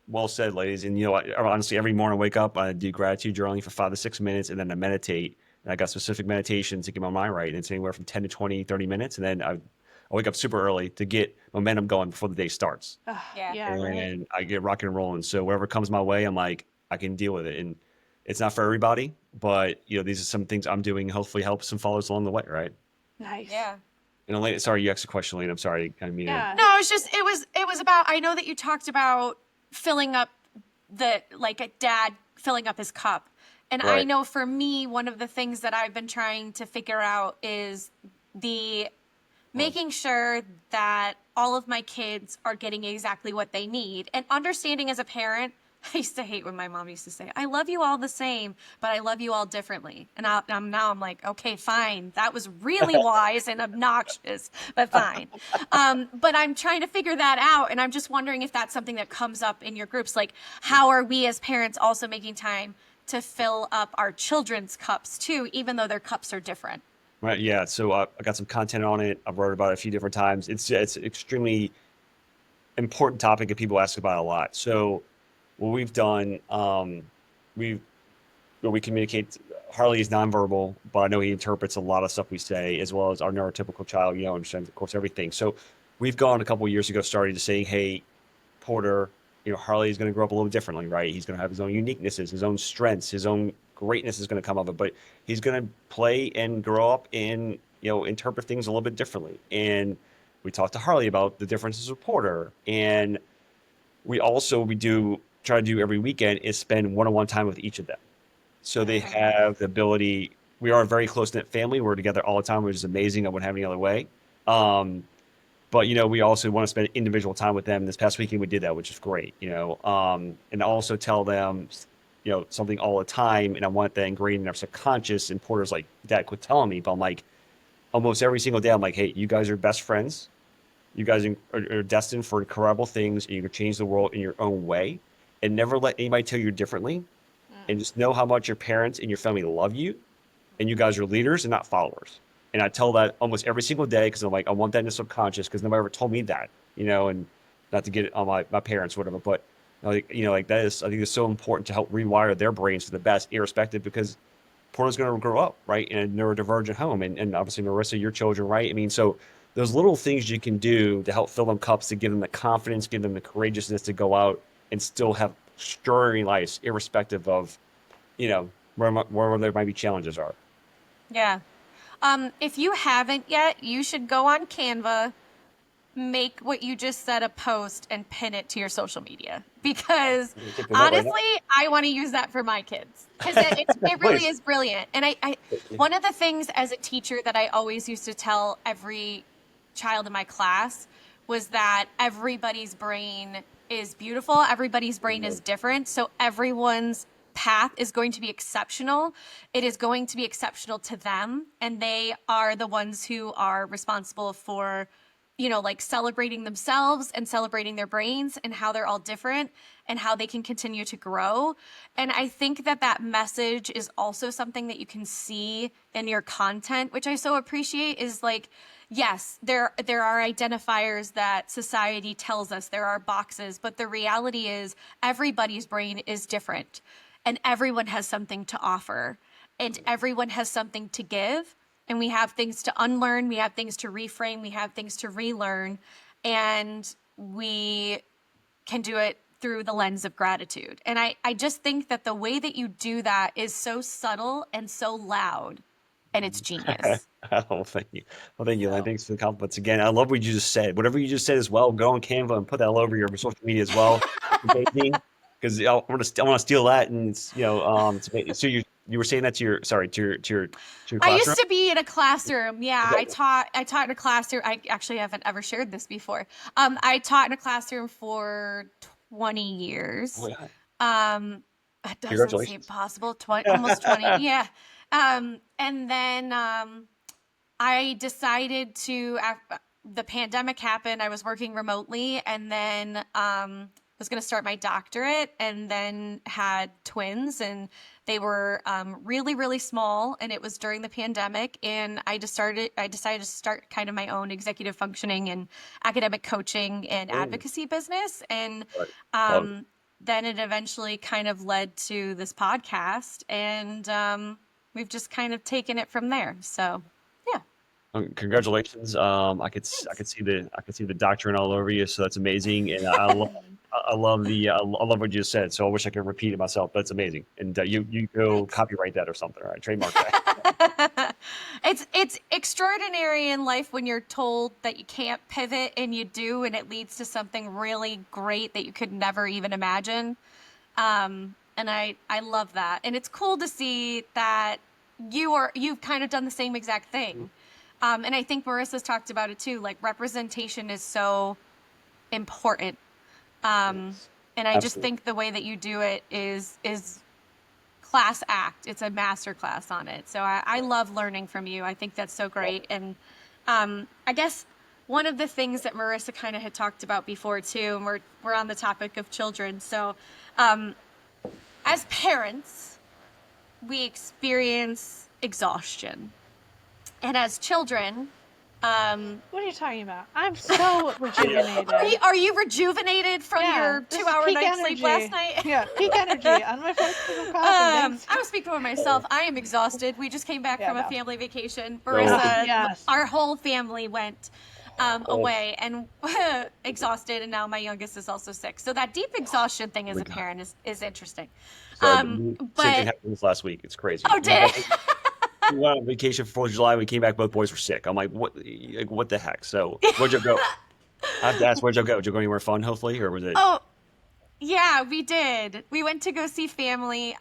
Speaker 3: well said, ladies. And, honestly, every morning I wake up, I do gratitude journaling for 5 to 6 minutes, and then I meditate. And I got specific meditations to get my mind right. And it's anywhere from 10 to 20, 30 minutes. And then I wake up super early to get momentum going before the day starts. And I get rocking and rolling. So whatever comes my way, I'm like, I can deal with it. And it's not for everybody, but these are some things I'm doing. Hopefully, help some followers along the way, right?
Speaker 2: Nice.
Speaker 1: Yeah.
Speaker 3: And Elaine, sorry, you asked a question, Elaine. I'm sorry. I mean,
Speaker 1: No, it was about. I know that you talked about filling up like a dad filling up his cup, and
Speaker 3: right.
Speaker 1: I know for me, one of the things that I've been trying to figure out is making sure that all of my kids are getting exactly what they need, and understanding as a parent I used to hate when my mom used to say, I love you all the same, but I love you all differently. And now I'm like, okay, fine. That was really wise and obnoxious, but fine. But I'm trying to figure that out. And I'm just wondering if that's something that comes up in your groups. Like, how are we as parents also making time to fill up our children's cups too, even though their cups are different?
Speaker 3: Right. Yeah. So I got some content on it. I've wrote about it a few different times. It's extremely important topic and people ask about it a lot. So what we've done, we've we communicate. Harley is nonverbal, but I know he interprets a lot of stuff we say, as well as our neurotypical child, understands, of course, everything. So we've gone a couple of years ago, started to saying, hey, Porter, Harley is going to grow up a little differently, right? He's going to have his own uniquenesses, his own strengths, his own greatness is going to come of it, but he's going to play and grow up and, interpret things a little bit differently. And we talked to Harley about the differences with Porter. And we do try to do every weekend is spend one-on-one time with each of them. So they have the ability, we are a very close-knit family. We're together all the time, which is amazing. I wouldn't have any other way. Um, but we also want to spend individual time with them. This past weekend we did that, which is great. And also tell them, something all the time. And I want that ingrained in their subconscious. And Porter's like, Dad, quit telling me. But I'm like, almost every single day, I'm like, hey, you guys are best friends. You guys are destined for incredible things, and you can change the world in your own way. And never let anybody tell you differently. And just know how much your parents and your family love you, and you guys are leaders and not followers. And I tell that almost every single day because I'm like, I want that in the subconscious because nobody ever told me that, and not to get it on my parents, whatever. But like that is, I think it's so important to help rewire their brains for the best, irrespective, because Porter's going to grow up, right, in a neurodivergent home. And obviously, Marissa, your children, right? I mean, so those little things you can do to help fill them cups, to give them the confidence, give them the courageousness to go out and still have extraordinary lives, irrespective of, where there might be challenges are.
Speaker 1: Yeah. If you haven't yet, you should go on Canva, make what you just said a post, and pin it to your social media. Because
Speaker 3: Take the note right now.
Speaker 1: honestly, I want to use that for my kids because it really
Speaker 3: Please.
Speaker 1: is brilliant. And one of the things as a teacher that I always used to tell every child in my class was that everybody's brain is beautiful, everybody's brain is different, so everyone's path is going to be exceptional. It is going to be exceptional to them, and they are the ones who are responsible for, like celebrating themselves and celebrating their brains and how they're all different and how they can continue to grow. And I think that message is also something that you can see in your content, which I so appreciate, is like, yes, there are identifiers that society tells us, there are boxes, but the reality is everybody's brain is different and everyone has something to offer and everyone has something to give. And we have things to unlearn, we have things to reframe, we have things to relearn, and we can do it through the lens of gratitude. And I just think that the way that you do that is so subtle and so loud, and it's genius.
Speaker 3: Oh, thank you. Well, thank you, Len.
Speaker 1: So.
Speaker 3: Thanks for the compliments again. I love what you just said. Whatever you just said as well, go on Canva and put that all over your social media as well. It's amazing because I want to steal that, and it's amazing. So you were saying that to your
Speaker 1: I used
Speaker 3: classroom?
Speaker 1: to be in a classroom. Yeah,
Speaker 3: Okay.
Speaker 1: I taught in a classroom. I actually haven't ever shared this before. I taught in a classroom for 20
Speaker 3: Oh
Speaker 1: years.
Speaker 3: yeah.
Speaker 1: That doesn't seem
Speaker 3: Congratulations.
Speaker 1: possible. 20, almost 20. Yeah. And then I decided the pandemic happened. I was working remotely, and then was going to start my doctorate, and then had twins, and they were really, really small, and it was during the pandemic. And I decided to start kind of my own executive functioning and academic coaching and
Speaker 3: Oh,
Speaker 1: advocacy business. And
Speaker 3: right. Love it.
Speaker 1: um, then it eventually kind of led to this podcast, and we've just kind of taken it from there. So, yeah.
Speaker 3: Congratulations. I could
Speaker 1: Thanks.
Speaker 3: see the doctrine all over you, so that's amazing. And I love what you just said. So I wish I could repeat it myself. That's amazing. And you go
Speaker 1: Thanks.
Speaker 3: copyright that or something. All right, trademark that.
Speaker 1: It's extraordinary in life when you're told that you can't pivot and you do, and it leads to something really great that you could never even imagine. And I love that. And it's cool to see that you've kind of done the same exact thing. And I think Marissa's talked about it too. Like representation is so important. Um,
Speaker 3: Yes.
Speaker 1: And I just
Speaker 3: Absolutely.
Speaker 1: think the way that you do it is class act. It's a master class on it. So I love learning from you. I think that's so great. And I guess one of the things that Marissa kind of had talked about before too, and we're on the topic of children. So as parents, we experience exhaustion. And as children,
Speaker 2: What are you talking about? I'm so rejuvenated.
Speaker 1: are you rejuvenated from your
Speaker 2: this is
Speaker 1: 2-hour
Speaker 2: peak
Speaker 1: night's sleep
Speaker 2: energy.
Speaker 1: last night?
Speaker 2: Yeah, peak energy on my first cup of coffee. Thanks.
Speaker 1: I was speaking for myself. I am exhausted. We just came back
Speaker 2: Yeah,
Speaker 1: from a
Speaker 2: no.
Speaker 1: family vacation.
Speaker 3: Oh,
Speaker 1: Marissa,
Speaker 2: yes.
Speaker 1: our whole family went away and exhausted, and now my youngest is also sick. So that deep exhaustion thing as a parent is interesting.
Speaker 3: Sorry, same thing
Speaker 1: But
Speaker 3: happened this last week. It's crazy.
Speaker 1: oh, did it?
Speaker 3: We went on vacation for 4th of July. We came back, both boys were sick. I'm like, what the heck? So where'd you go? I have to ask, where'd you go? Did you go anywhere fun, hopefully, or was it?
Speaker 1: Oh, yeah, we did. We went to go see family.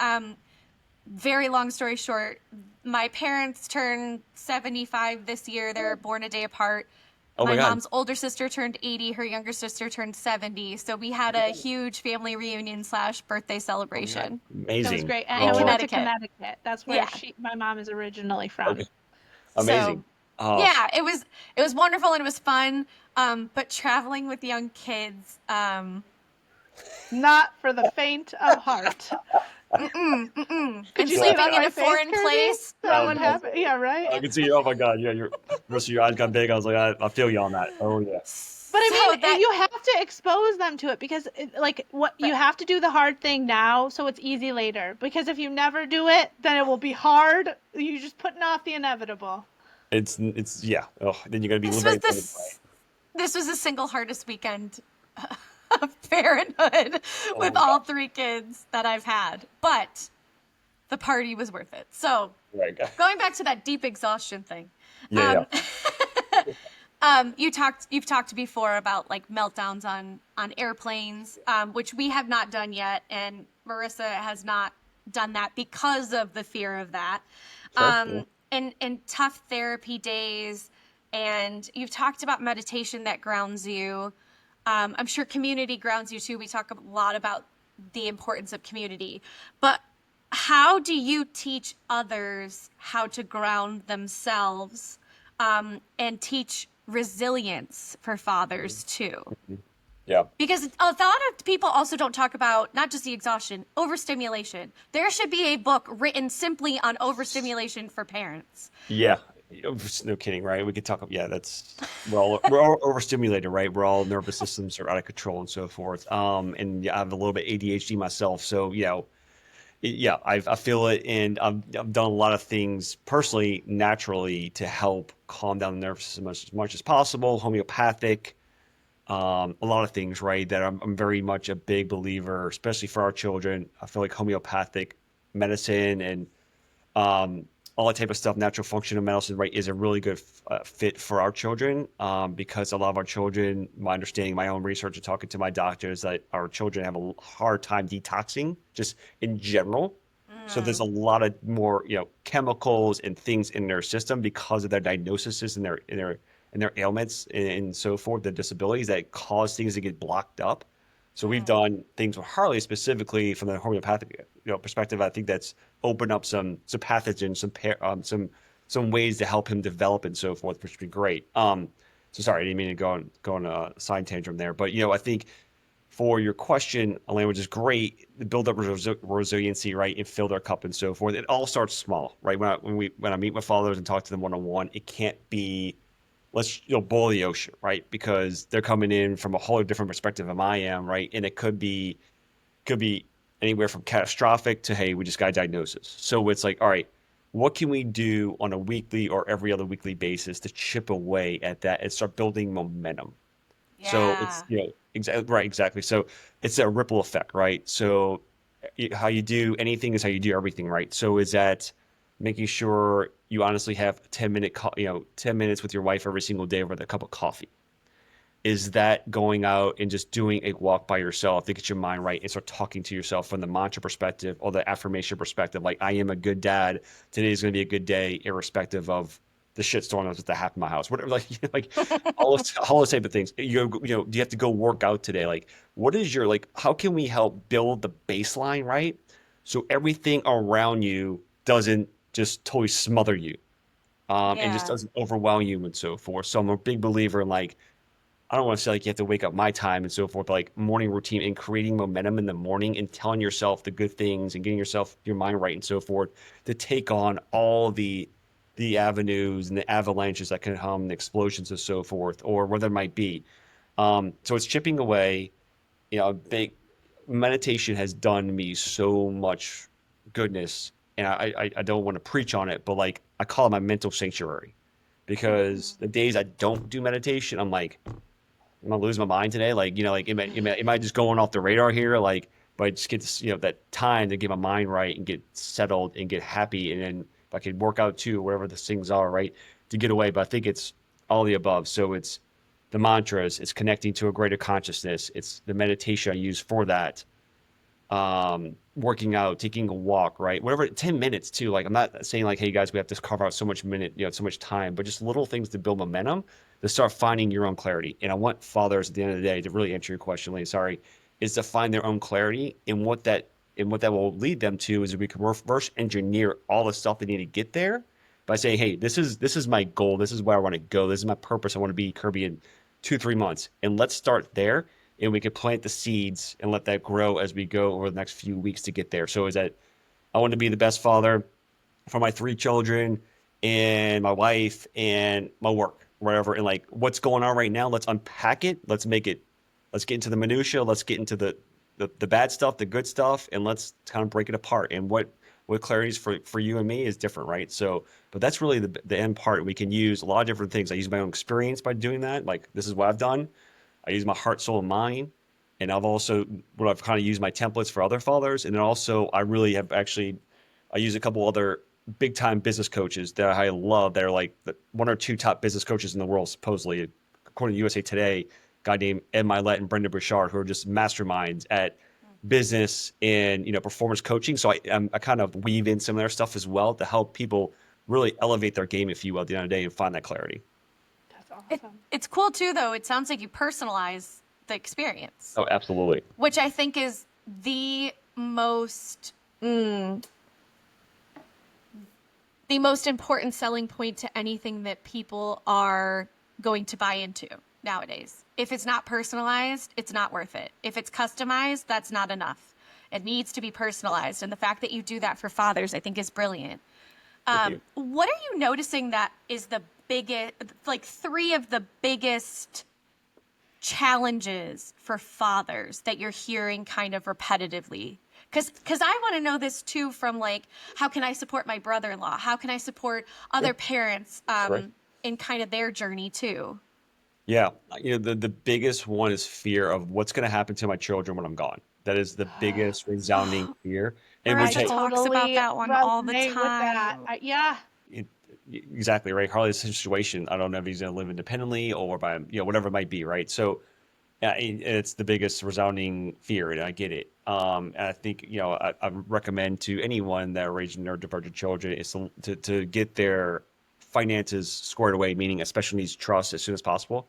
Speaker 1: Very long story short, my parents turned 75 this year. They're born a day apart.
Speaker 3: Oh my
Speaker 1: My
Speaker 3: God.
Speaker 1: mom's older sister turned 80. Her younger sister turned 70. So we had a huge family reunion / birthday celebration.
Speaker 3: Amazing.
Speaker 2: That was great. And
Speaker 1: In
Speaker 2: we went to
Speaker 1: Connecticut.
Speaker 2: Connecticut. That's where
Speaker 1: Yeah.
Speaker 2: my mom is originally from.
Speaker 3: Okay. Amazing.
Speaker 1: So, yeah, it was wonderful and it was fun. But traveling with young kids,
Speaker 2: Not for the faint of heart.
Speaker 1: and
Speaker 2: Could you see
Speaker 1: sleeping
Speaker 2: that on
Speaker 1: in
Speaker 2: my
Speaker 1: a
Speaker 2: face,
Speaker 1: foreign
Speaker 2: Kirby?
Speaker 1: place.
Speaker 2: That would happen. Yeah,
Speaker 3: I
Speaker 2: right?
Speaker 3: can see. Oh my God. Yeah, most of your eyes got big. I was like, I feel you on that. Oh yeah.
Speaker 2: But I
Speaker 1: So
Speaker 2: mean,
Speaker 1: that-
Speaker 2: you have to expose them to it because, you have to do the hard thing now so it's easy later. Because if you never do it, then it will be hard. You're just putting off the inevitable.
Speaker 3: It's yeah. Oh, then you're gonna be
Speaker 1: This
Speaker 3: liberated.
Speaker 1: was this was the single hardest weekend of parenthood with
Speaker 3: my
Speaker 1: all
Speaker 3: God.
Speaker 1: 3 kids that I've had, but the party was worth it. So
Speaker 3: Right.
Speaker 1: going back to that deep exhaustion thing,
Speaker 3: Yeah.
Speaker 1: you've talked before about like meltdowns on airplanes, which we have not done yet, and Marissa has not done that because of the fear of that.
Speaker 3: Sure.
Speaker 1: And tough therapy days, and you've talked about meditation that grounds you. I'm sure community grounds you too. We talk a lot about the importance of community, but how do you teach others how to ground themselves, and teach resilience for fathers too?
Speaker 3: Yeah.
Speaker 1: Because a lot of people also don't talk about not just the exhaustion, overstimulation. There should be a book written simply on overstimulation for parents.
Speaker 3: Yeah. No kidding, right? We could talk. Yeah, we're all overstimulated, right? We're all nervous systems are out of control and so forth. And yeah, I have a little bit ADHD myself, so yeah, I feel it, and I've done a lot of things personally, naturally, to help calm down the nervous system as much as possible. Homeopathic, a lot of things, right? That I'm very much a big believer, especially for our children. I feel like homeopathic medicine and all that type of stuff, natural functional medicine, right, is a really good fit for our children, because a lot of our children, my understanding, my own research and talking to my doctors, that our children have a hard time detoxing just in general. So there's a lot of more, chemicals and things in their system because of their diagnoses and their ailments and so forth, the disabilities that cause things to get blocked up. So we've done things with Harley specifically from the homeopathic perspective. I think that's opened up some pathogens, some ways to help him develop and so forth, which would be great. So sorry, I didn't mean to go on a side tangent there, but I think for your question, Elaine, which is great, build up resiliency, right, and fill their cup and so forth. It all starts small, right? When I meet with fathers and talk to them one-on-one, it can't be let's boil the ocean, right? Because they're coming in from a whole different perspective than I am, right? And it could be anywhere from catastrophic to, hey, we just got a diagnosis. So it's like, all right, what can we do on a weekly or every other weekly basis to chip away at that and start building momentum? So it's exactly. So it's a ripple effect, right? So how you do anything is how you do everything, right? So is that making sure you honestly have 10 minutes with your wife every single day over a cup of coffee? Is that going out and just doing a walk by yourself to get your mind right and start talking to yourself from the mantra perspective or the affirmation perspective, like I am a good dad. Today is going to be a good day, irrespective of the shitstorm that's to happen in my house, whatever, like, like all those type of things. Do you have to go work out today? Like, what is your, like, how can we help build the baseline, right? So everything around you doesn't just totally smother you, and just
Speaker 1: Yeah.
Speaker 3: doesn't overwhelm you and so forth. So I'm a big believer in, like, I don't want to say like you have to wake up my time and so forth, but like morning routine and creating momentum in the morning and telling yourself the good things and getting yourself your mind right and so forth to take on all the avenues and the avalanches that can come, the explosions and so forth, or whatever it might be. So it's chipping away. Big meditation has done me so much goodness, and I don't want to preach on it, but like I call it my mental sanctuary because the days I don't do meditation, I'm like, I'm gonna lose my mind today. Like, like am I just going off the radar here? Like, but I just get this, that time to get my mind right and get settled and get happy. And then if I could work out too, wherever the things are, right, to get away. But I think it's all the above. So it's the mantras, it's connecting to a greater consciousness, it's the meditation I use for that, working out, taking a walk, right? Whatever, 10 minutes too. Like, I'm not saying like, hey guys, we have to carve out so much minute, so much time, but just little things to build momentum to start finding your own clarity. And I want fathers at the end of the day to really answer your question, Lee, sorry, is to find their own clarity and what that will lead them to is we can reverse engineer all the stuff they need to get there by saying, hey, this is my goal, this is where I want to go, this is my purpose, I want to be Kirby in 2-3 months. And let's start there and we could plant the seeds and let that grow as we go over the next few weeks to get there. So is that I want to be the best father for my 3 children and my wife and my work, wherever. And like what's going on right now, let's unpack it. Let's get into the minutia. Let's get into the bad stuff, the good stuff, and let's kind of break it apart. And what clarities for you and me is different, right? So, but that's really the end part. We can use a lot of different things. I use my own experience by doing that. Like this is what I've done. I use my heart, soul, and mind. And I've kind of used my templates for other fathers. And then also I really have actually, I use a couple other big time business coaches that I love. They're like the 1 or 2 top business coaches in the world, supposedly, according to USA Today, a guy named Ed Milet and Brendon Burchard, who are just masterminds at business and, performance coaching. So I kind of weave in some of their stuff as well to help people really elevate their game, if you will, at the end of the day and find that clarity.
Speaker 2: That's awesome.
Speaker 1: It's cool too, though. It sounds like you personalize the experience,
Speaker 3: Oh, absolutely.
Speaker 1: which I think is the most important selling point to anything that people are going to buy into nowadays. If it's not personalized, it's not worth it. If it's customized, that's not enough. It needs to be personalized. And the fact that you do that for fathers, I think is brilliant. What are you noticing that is the biggest, like 3 of the biggest challenges for fathers that you're hearing kind of repetitively? Because I want to know this too, from like, how can I support my brother-in-law? How can I support other parents in kind of their journey too?
Speaker 3: Yeah, the biggest one is fear of what's going to happen to my children when I'm gone. That is the biggest resounding fear. And which,
Speaker 1: Marissa
Speaker 3: hey,
Speaker 1: talks about that one all the
Speaker 2: resonate with that.
Speaker 1: time.
Speaker 2: Yeah.
Speaker 3: it, exactly right. Harley's situation. I don't know if he's going to live independently or by whatever it might be, right? So yeah, it's the biggest resounding fear, and I get it. And I think I recommend to anyone that are raising neurodivergent children is to get their finances squared away, meaning special needs trust as soon as possible.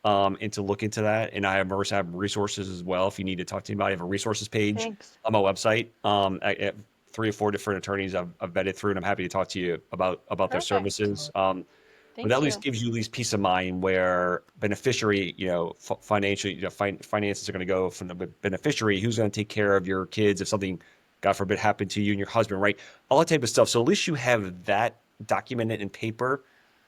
Speaker 3: And to look into that. And I have resources as well. If you need to talk to anybody, I have a resources page
Speaker 2: Thanks.
Speaker 3: on my website. I have 3 or 4 different attorneys I've vetted through, and I'm happy to talk to you about their
Speaker 2: Perfect.
Speaker 3: services. But
Speaker 2: Thank
Speaker 3: that at
Speaker 2: you.
Speaker 3: least gives you at least peace of mind where beneficiary, financially, finances are going to go from the beneficiary. Who's going to take care of your kids if something, God forbid, happened to you and your husband, right? All that type of stuff. So at least you have that documented in paper.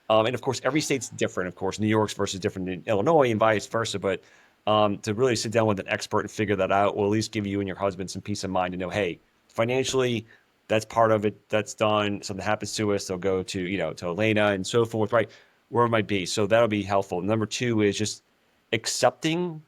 Speaker 3: And of course, every state's different. Of course, New York's versus different in Illinois and vice versa. But to really sit down with an expert and figure that out will at least give you and your husband some peace of mind to know, hey, financially, that's part of it. That's done. Something happens to us, they'll go to to Elena and so forth, right? Where it might be. So that'll be helpful. Number 2 is just accepting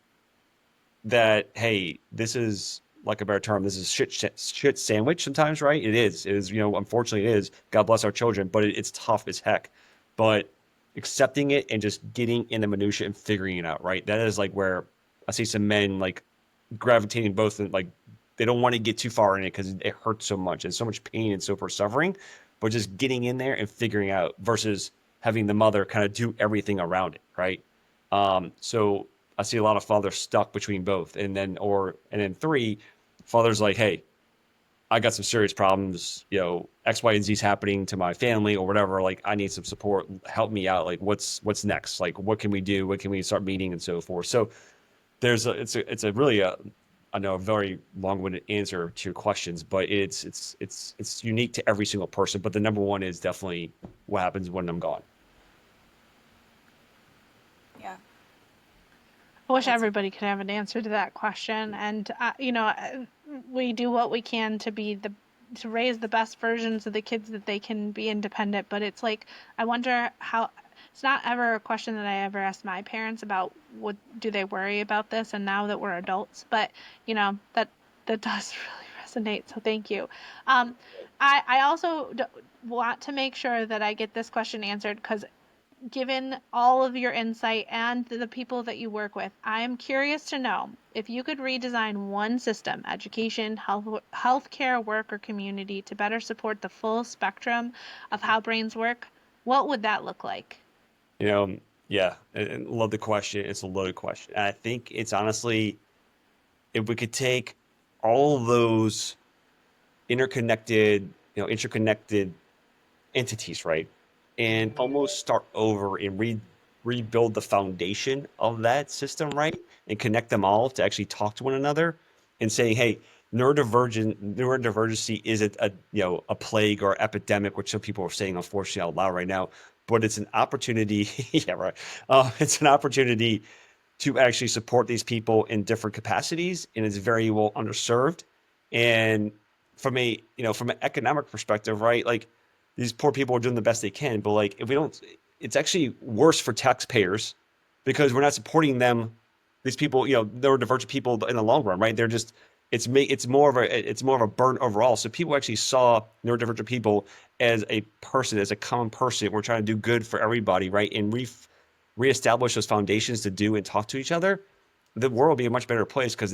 Speaker 3: that, hey, this is, like a better term, this is shit sandwich sometimes, right? It is. It is. Unfortunately, it is. God bless our children, but it's tough as heck. But accepting it and just getting in the minutia and figuring it out, right? That is like where I see some men like gravitating both, and like they don't want to get too far in it because it hurts so much and so much pain and so forth, suffering, but just getting in there and figuring out versus having the mother kind of do everything around it, right? So I see a lot of fathers stuck between both, and then three, fathers like, hey, I got some serious problems, X, Y, and Z is happening to my family or whatever. Like, I need some support. Help me out. Like, what's next? Like, what can we do? What can we start meeting and so forth? So it's a really I know a very long-winded answer to your questions, but it's unique to every single person. But the number one is definitely what happens when I'm gone.
Speaker 1: Yeah.
Speaker 2: I wish
Speaker 1: That's
Speaker 2: everybody could have an answer to that question. And, we do what we can to raise the best versions of the kids that they can be independent. But it's like, I wonder how, it's not ever a question that I ever asked my parents about what do they worry about this. And now that we're adults, but that does really resonate. So thank you. Um, I also want to make sure that I get this question answered because given all of your insight and the people that you work with, I am curious to know if you could redesign one system, education, healthcare, work, or community to better support the full spectrum of how brains work, what would that look like?
Speaker 3: You know, yeah, and love the question. It's a loaded question. And I think it's honestly, if we could take all those interconnected entities, right? And almost start over and rebuild the foundation of that system, right? And connect them all to actually talk to one another and saying, hey, neurodivergency isn't a plague or epidemic, which some people are saying unfortunately out loud right now, but it's an opportunity. Yeah, right. It's an opportunity to actually support these people in different capacities, and it's very well underserved. And from an economic perspective, right? Like these poor people are doing the best they can, but like if we don't, it's actually worse for taxpayers because we're not supporting them. These people, neurodivergent people in the long run, right? They're just it's more of a burden overall. So people actually saw neurodivergent people as a person, as a common person. We're trying to do good for everybody, right? And reestablish those foundations to do and talk to each other, the world will be a much better place because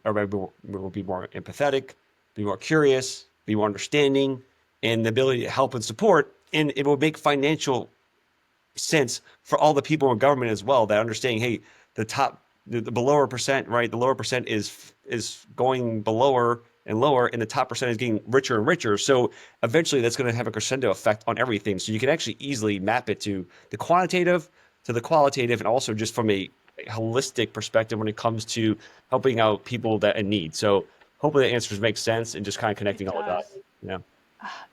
Speaker 3: everybody will be more empathetic, be more curious, be more understanding, and the ability to help and support. And it will make financial sense for all the people in government as well that understanding, hey, the lower percent, right? The lower percent is going below and lower, and the top percent is getting richer and richer. So eventually that's going to have a crescendo effect on everything. So you can actually easily map it to the quantitative, to the qualitative, and also just from a holistic perspective when it comes to helping out people that in need. So hopefully the answers make sense and just kind of
Speaker 2: It
Speaker 3: connecting all of that.
Speaker 2: does.
Speaker 3: Yeah.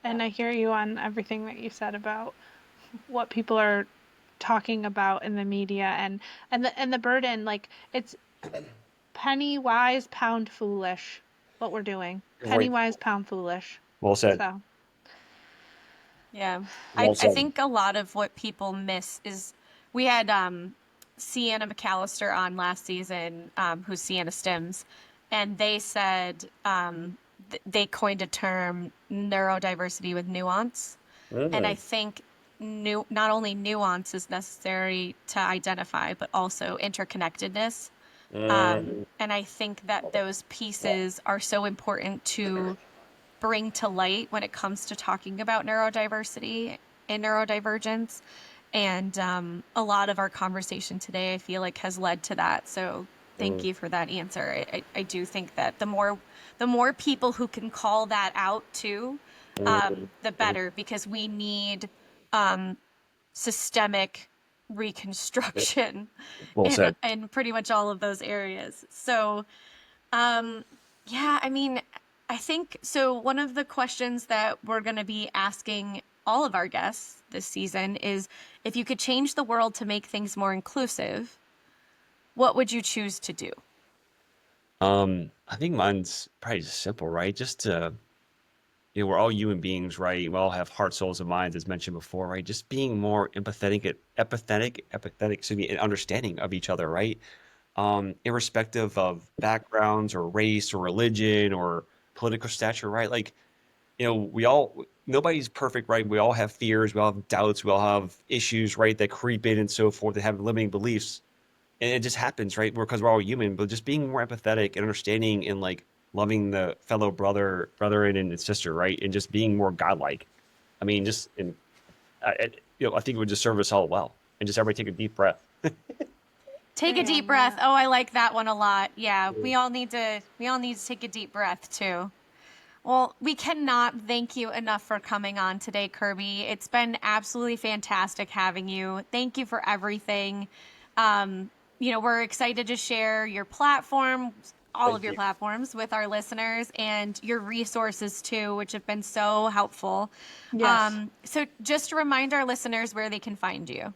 Speaker 2: And I hear you on everything that you said about what people are talking about in the media and the burden, like it's penny wise, pound foolish, what we're doing. Penny
Speaker 3: Right.
Speaker 2: wise, pound foolish.
Speaker 3: Well said.
Speaker 2: So,
Speaker 1: Yeah.
Speaker 3: Well
Speaker 1: I
Speaker 3: said.
Speaker 1: think a lot of what people miss is we had Sienna McAllister on last season, who's Sienna Stims, and they said they coined a term neurodiversity with nuance. And I
Speaker 3: Mm.
Speaker 1: think not only nuance is necessary to identify, but also interconnectedness.
Speaker 3: Mm.
Speaker 1: And I think that those pieces are so important to bring to light when it comes to talking about neurodiversity and neurodivergence. And a lot of our conversation today, I feel like, has led to that. So thank
Speaker 3: Mm.
Speaker 1: you for that answer. I do think that the more people who can call that out too,
Speaker 3: Mm.
Speaker 1: the
Speaker 3: Mm.
Speaker 1: better, because we need um, systemic reconstruction
Speaker 3: Well said.
Speaker 1: in pretty much all of those areas. So um, yeah, I mean, I think so. One of the questions that we're going to be asking all of our guests this season is if you could change the world to make things more inclusive, what would you choose to do?
Speaker 3: I think mine's probably just simple, right? Just to, we're all human beings, right? We all have hearts, souls, and minds, as mentioned before, right? Just being more excuse me, and understanding of each other, right? Irrespective of backgrounds or race or religion or political stature, right? Like, nobody's perfect, right? We all have fears, we all have doubts, we all have issues, right? That creep in and so forth, that have limiting beliefs, and it just happens, right? Because we're all human, but just being more empathetic and understanding and like loving the fellow brother and sister, right? And just being more godlike. I mean, just and I think it would just serve us all well. And just everybody take a deep breath.
Speaker 1: Take a deep breath. Oh, I like that one a lot. Yeah, we all need to take a deep breath too. Well, we cannot thank you enough for coming on today, Kirby. It's been absolutely fantastic having you. Thank you for everything. We're excited to share your platform, all of your platforms with our listeners, and your resources too, which have been so helpful.
Speaker 2: Yes.
Speaker 1: So just to remind our listeners where they can find you.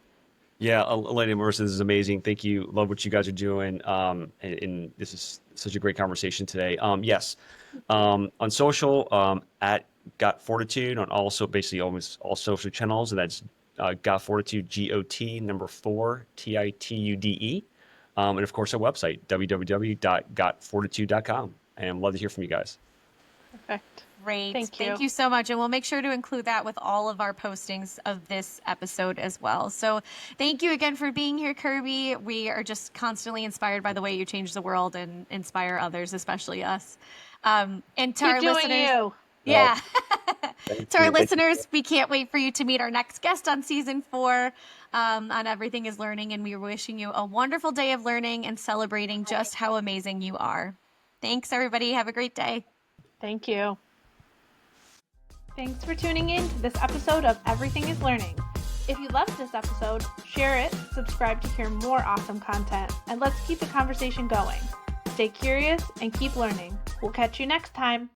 Speaker 3: Yeah, Elena and Marissa, this is amazing. Thank you. Love what you guys are doing. And this is such a great conversation today. Yes. On social, at Got Fortitude, on also basically almost all social channels, and that's Got Fortitude, GOT 4TITUDE. And of course, our website, www.gotfortitude.com. And I'd love to hear from you guys.
Speaker 2: Perfect.
Speaker 1: Great.
Speaker 2: Thank
Speaker 1: you so much. And we'll make sure to include that with all of our postings of this episode as well. So thank you again for being here, Kirby. We are just constantly inspired by the way you change the world and inspire others, especially us. And to
Speaker 2: Keep
Speaker 1: our
Speaker 2: doing
Speaker 1: listeners,
Speaker 2: you.
Speaker 1: yeah. To our listeners, we can't wait for you to meet our next guest on season 4 on Everything is Learning. And we are wishing you a wonderful day of learning and celebrating just how amazing you are. Thanks, everybody. Have a great day.
Speaker 2: Thank you. Thanks for tuning in to this episode of Everything is Learning. If you loved this episode, share it, subscribe to hear more awesome content, and let's keep the conversation going. Stay curious and keep learning. We'll catch you next time.